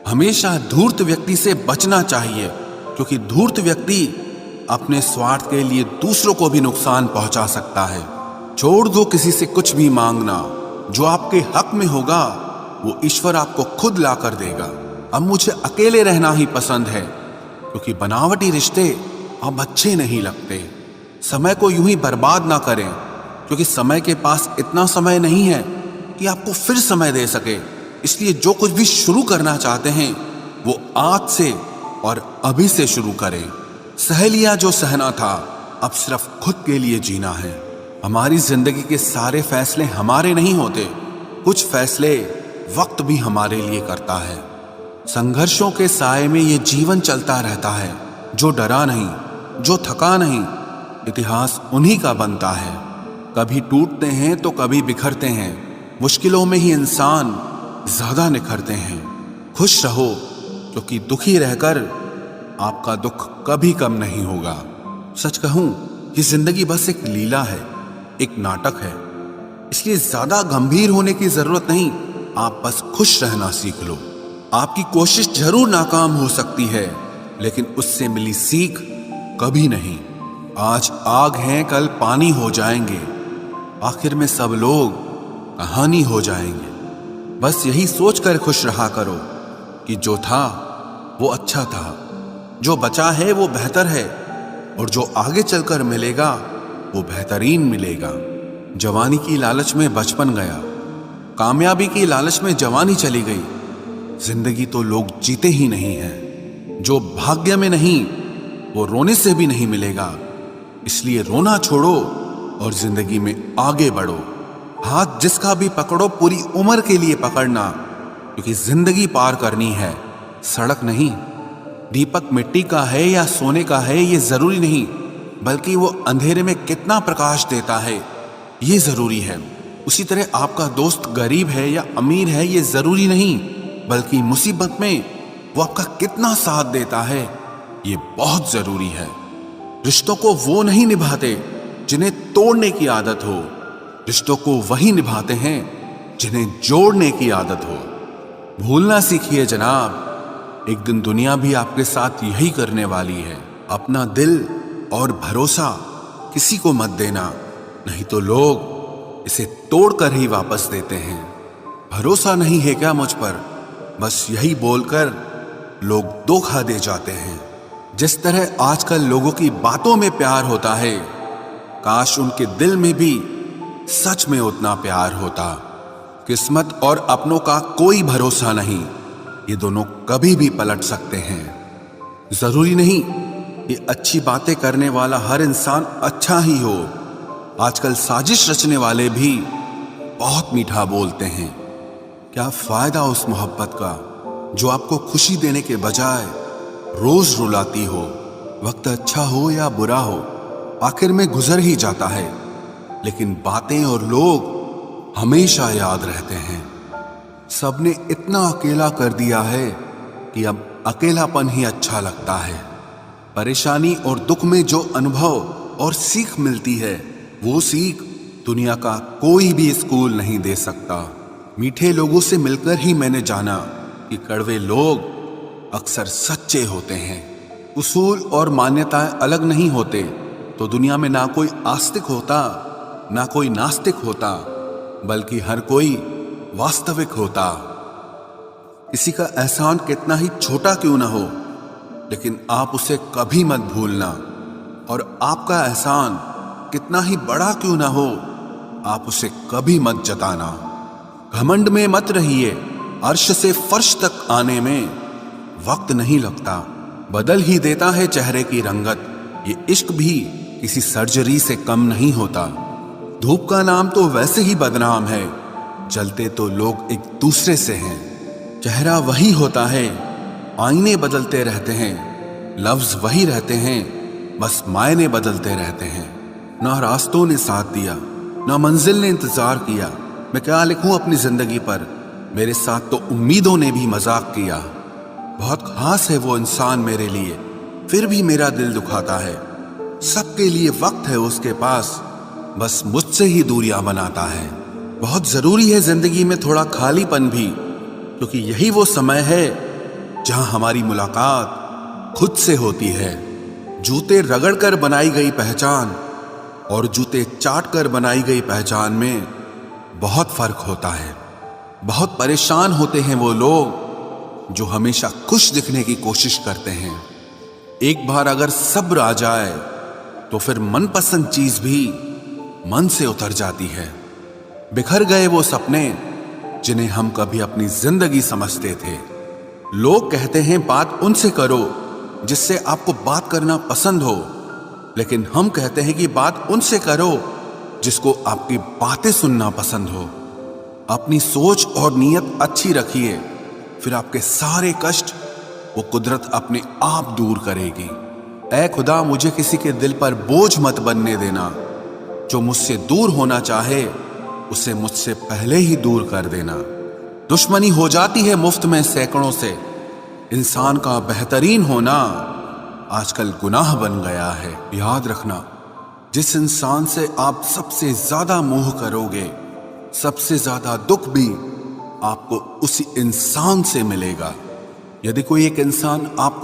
हमेशा धूर्त व्यक्ति से बचना चाहिए, क्योंकि धूर्त व्यक्ति अपने स्वार्थ के लिए दूसरों को भी नुकसान पहुंचा सकता है। छोड़ दो किसी से कुछ भी मांगना, जो आपके हक में होगा वो ईश्वर आपको खुद ला कर देगा। अब मुझे अकेले रहना ही पसंद है, क्योंकि बनावटी रिश्ते अब अच्छे नहीं लगते। समय को यूं ही बर्बाद ना करें, क्योंकि समय के पास इतना समय नहीं है कि आपको फिर समय दे सके। इसलिए जो कुछ भी शुरू करना चाहते हैं वो आज से और अभी से शुरू करें। सह लिया जो सहना था, अब सिर्फ खुद के लिए जीना है। हमारी जिंदगी के सारे फैसले हमारे नहीं होते, कुछ फैसले वक्त भी हमारे लिए करता है। संघर्षों के साए में ये जीवन चलता रहता है। जो डरा नहीं, जो थका नहीं, इतिहास उन्हीं का बनता है। कभी टूटते हैं तो कभी बिखरते हैं, मुश्किलों में ही इंसान ज्यादा निखरते हैं। खुश रहो, क्योंकि दुखी रहकर आपका दुख कभी कम नहीं होगा। सच कहूं, ये जिंदगी बस एक लीला है, एक नाटक है। इसलिए ज्यादा गंभीर होने की जरूरत नहीं, आप बस खुश रहना सीख लो। आपकी कोशिश जरूर नाकाम हो सकती है, लेकिन उससे मिली सीख कभी नहीं। आज आग हैं, कल पानी हो जाएंगे, आखिर में सब लोग कहानी हो जाएंगे। बस यही सोचकर खुश रहा करो कि जो था वो अच्छा था, जो बचा है वो बेहतर है, और जो आगे चलकर मिलेगा वो बेहतरीन मिलेगा। जवानी की लालच में बचपन गया, कामयाबी की लालच में जवानी चली गई। जिंदगी तो लोग जीते ही नहीं हैं। जो भाग्य में नहीं वो रोने से भी नहीं मिलेगा। इसलिए रोना छोड़ो और जिंदगी में आगे बढ़ो। हाथ जिसका भी पकड़ो पूरी उम्र के लिए पकड़ना, क्योंकि जिंदगी पार करनी है, सड़क नहीं। दीपक मिट्टी का है या सोने का है ये जरूरी नहीं, बल्कि वो अंधेरे में कितना प्रकाश देता है ये जरूरी है। उसी तरह आपका दोस्त गरीब है या अमीर है ये जरूरी नहीं, बल्कि मुसीबत में वो आपका कितना साथ देता है ये बहुत जरूरी है। रिश्तों को वो नहीं निभाते जिन्हें तोड़ने की आदत हो, रिश्तों को वही निभाते हैं जिन्हें जोड़ने की आदत हो। भूलना सीखिए जनाब, एक दिन दुनिया भी आपके साथ यही करने वाली है। अपना दिल और भरोसा किसी को मत देना, नहीं तो लोग इसे तोड़कर ही वापस देते हैं। भरोसा नहीं है क्या मुझ पर, बस यही बोलकर लोग धोखा दे जाते हैं। जिस तरह आजकल लोगों की बातों में प्यार होता है, काश उनके दिल में भी सच में उतना प्यार होता। किस्मत और अपनों का कोई भरोसा नहीं, ये दोनों कभी भी पलट सकते हैं। जरूरी नहीं कि अच्छी बातें करने वाला हर इंसान अच्छा ही हो। आजकल साजिश रचने वाले भी बहुत मीठा बोलते हैं। क्या फायदा उस मोहब्बत का जो आपको खुशी देने के बजाय रोज रुलाती हो। वक्त अच्छा हो या बुरा हो, आखिर में गुजर ही जाता है, लेकिन बातें और लोग हमेशा याद रहते हैं। सबने इतना अकेला कर दिया है कि अब अकेलापन ही अच्छा लगता है। परेशानी और दुख में जो अनुभव और सीख मिलती है, वो सीख दुनिया का कोई भी स्कूल नहीं दे सकता। मीठे लोगों से मिलकर ही मैंने जाना कि कड़वे लोग अक्सर सच्चे होते हैं। उसूल और मान्यताएं अलग नहीं होते तो दुनिया में ना कोई आस्तिक होता ना कोई नास्तिक होता, बल्कि हर कोई वास्तविक होता। किसी का एहसान कितना ही छोटा क्यों ना हो, लेकिन आप उसे कभी मत भूलना। और आपका एहसान कितना ही बड़ा क्यों ना हो, आप उसे कभी मत जताना। घमंड में मत रहिए, अर्श से फर्श तक आने में वक्त नहीं लगता, बदल ही देता है चेहरे की रंगत। ये इश्क भी किसी सर्जरी से कम नहीं होता। धूप का नाम तो वैसे ही बदनाम है, जलते तो लोग एक दूसरे से हैं। चेहरा वही होता है, आईने बदलते रहते हैं, लफ्ज वही रहते हैं, बस मायने बदलते रहते हैं। ना रास्तों ने साथ दिया, ना मंजिल ने इंतजार किया। मैं क्या लिखूं अपनी जिंदगी पर, मेरे साथ तो उम्मीदों ने भी मजाक किया। बहुत खास है वो इंसान मेरे लिए, फिर भी मेरा दिल दुखाता है। सबके लिए वक्त है उसके पास, बस मुझसे ही दूरियां बनाता है। बहुत जरूरी है जिंदगी में थोड़ा खालीपन भी, क्योंकि यही वो समय है जहां हमारी मुलाकात खुद से होती है। जूते रगड़कर बनाई गई पहचान और जूते चाट कर बनाई गई पहचान में बहुत फर्क होता है। बहुत परेशान होते हैं वो लोग जो हमेशा खुश दिखने की कोशिश करते हैं। एक बार अगर सब्र आ जाए तो फिर मनपसंद चीज भी मन से उतर जाती है। बिखर गए वो सपने जिन्हें हम कभी अपनी जिंदगी समझते थे। लोग कहते हैं बात उनसे करो जिससे आपको बात करना पसंद हो, लेकिन हम कहते हैं कि बात उनसे करो जिसको आपकी बातें सुनना पसंद हो। अपनी सोच और नीयत अच्छी रखिए, फिर आपके सारे कष्ट वो कुदरत अपने आप दूर करेगी। ऐ खुदा, मुझे किसी के दिल पर बोझ मत बनने देना। जो मुझसे दूर होना चाहे उसे मुझसे पहले ही दूर कर देना। दुश्मनी हो जाती है मुफ्त में सैकड़ों से। इंसान का बेहतरीन होना आजकल गुनाह बन गया है। याद रखना, जिस इंसान से आप सबसे ज्यादा मोह करोगे, सबसे ज्यादा दुख भी आपको उसी इंसान से मिलेगा। यदि कोई एक इंसान आपको